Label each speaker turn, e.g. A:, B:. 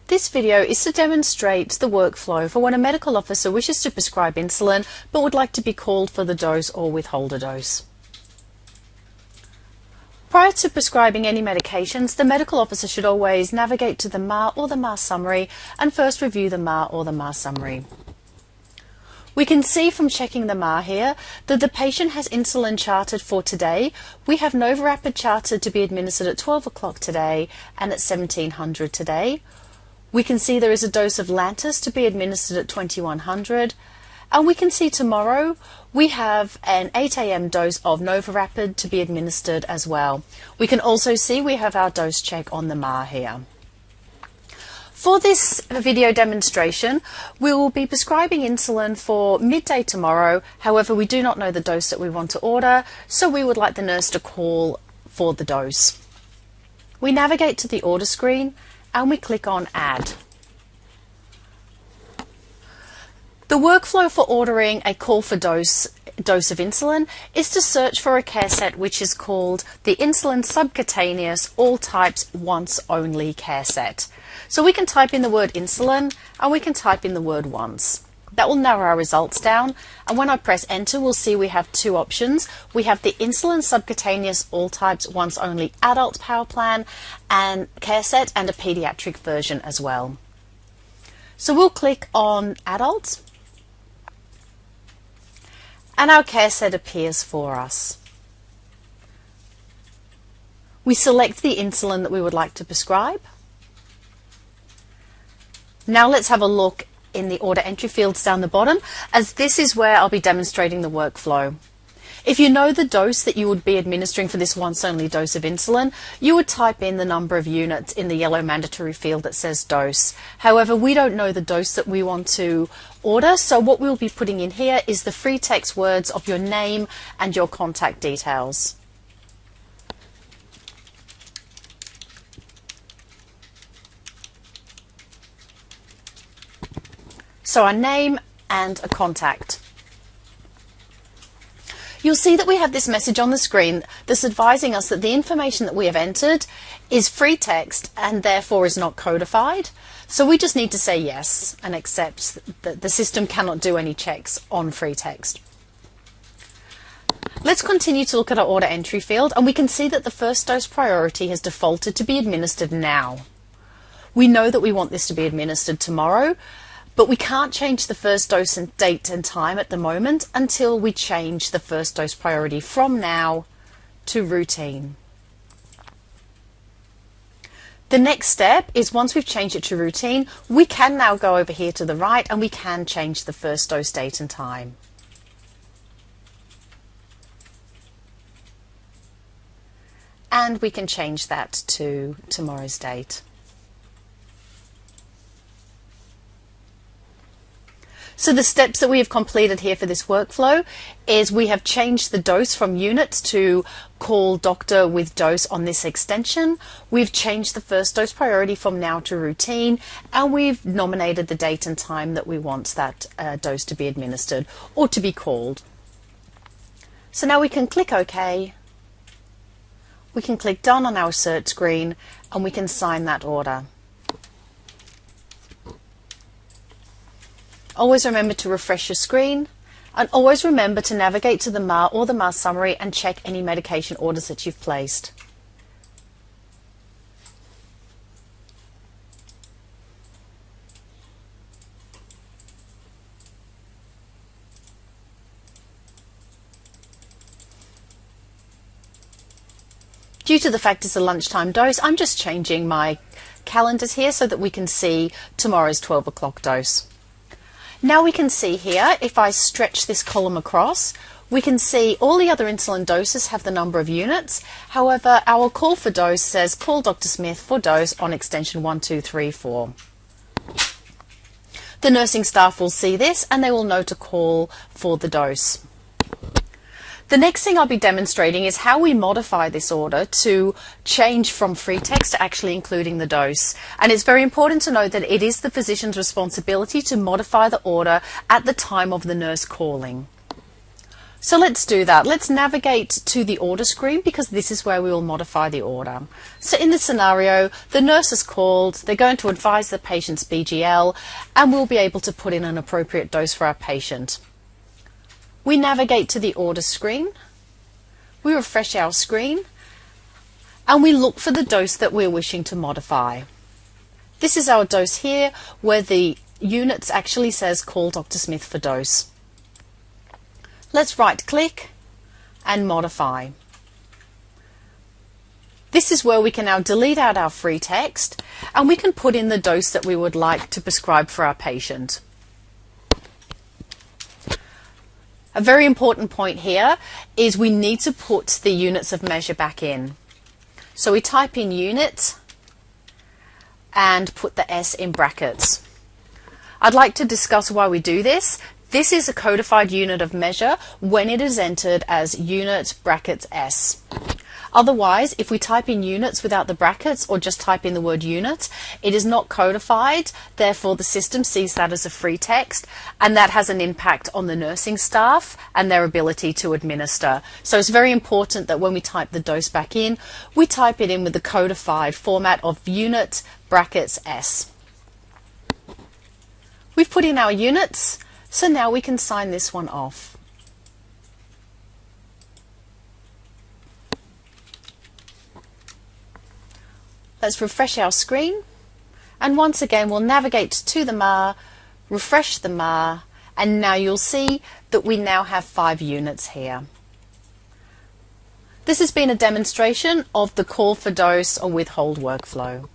A: This video is to demonstrate the workflow for when a medical officer wishes to prescribe insulin but would like to be called for the dose or withhold a dose. Prior to prescribing any medications, the medical officer should always navigate to the MAR or the MAR summary and first review the MAR or the MAR summary. We can see from checking the MAR here that the patient has insulin charted for today. We have NovaRapid charted to be administered at 12 o'clock today and at 1700 today. We can see there is a dose of Lantus to be administered at 2100, and we can see tomorrow we have an 8 AM dose of NovaRapid to be administered as well. We can also see we have our dose check on the MAR here. For this video demonstration, we will be prescribing insulin for midday tomorrow. However, we do not know the dose that we want to order, so we would like the nurse to call for the dose. We navigate to the order screen and we click on Add. The workflow for ordering a call for dose of insulin is to search for a care set which is called the Insulin Subcutaneous All Types Once Only care set. So we can type in the word insulin and we can type in the word once. That will narrow our results down, and when I press enter we'll see we have two options. We have the Insulin Subcutaneous All Types Once Only Adult Power Plan and care set, and a pediatric version as well. So we'll click on Adult and our care set appears for us. We select the insulin that we would like to prescribe. Now let's have a look in the order entry fields down the bottom, as this is where I'll be demonstrating the workflow. If you know the dose that you would be administering for this once only dose of insulin, you would type in the number of units in the yellow mandatory field that says dose. However, we don't know the dose that we want to order, so what we'll be putting in here is the free text words of your name and your contact details. So our name and a contact. You'll see that we have this message on the screen that's advising us that the information that we have entered is free text and therefore is not codified. So we just need to say yes and accept that the system cannot do any checks on free text. Let's continue to look at our order entry field, and we can see that the first dose priority has defaulted to be administered now. We know that we want this to be administered tomorrow, but we can't change the first dose and date and time at the moment until we change the first dose priority from now to routine. The next step is, once we've changed it to routine, we can now go over here to the right and we can change the first dose date and time. And we can change that to tomorrow's date. So the steps that we have completed here for this workflow is we have changed the dose from units to call doctor with dose on this extension. We've changed the first dose priority from now to routine, and we've nominated the date and time that we want that dose to be administered or to be called. So now we can click OK. We can click done on our search screen and we can sign that order. Always remember to refresh your screen, and always remember to navigate to the MAR or the MAR summary and check any medication orders that you've placed. Due to the fact it's a lunchtime dose, I'm just changing my calendars here so that we can see tomorrow's 12 o'clock dose. Now we can see here, if I stretch this column across, we can see all the other insulin doses have the number of units. However, our call for dose says call Dr. Smith for dose on extension 1234. The nursing staff will see this and they will know to call for the dose. The next thing I'll be demonstrating is how we modify this order to change from free text to actually including the dose. And it's very important to note that it is the physician's responsibility to modify the order at the time of the nurse calling. So let's do that. Let's navigate to the order screen because this is where we will modify the order. So in this scenario, the nurse is called, they're going to advise the patient's BGL, and we'll be able to put in an appropriate dose for our patient. We navigate to the order screen, we refresh our screen, and we look for the dose that we're wishing to modify. This is our dose here where the units actually says call Dr. Smith for dose. Let's right click and modify. This is where we can now delete out our free text and we can put in the dose that we would like to prescribe for our patient. A very important point here is we need to put the units of measure back in. So we type in unit and put the S in brackets. I'd like to discuss why we do this. This is a codified unit of measure when it is entered as unit brackets S. Otherwise, if we type in units without the brackets or just type in the word unit, it is not codified. Therefore, the system sees that as a free text, and that has an impact on the nursing staff and their ability to administer. So it's very important that when we type the dose back in, we type it in with the codified format of unit brackets S. We've put in our units. So now we can sign this one off. Let's refresh our screen, and once again we'll navigate to the MAR, refresh the MAR, and now you'll see that we now have 5 units here. This has been a demonstration of the call for dose or withhold workflow.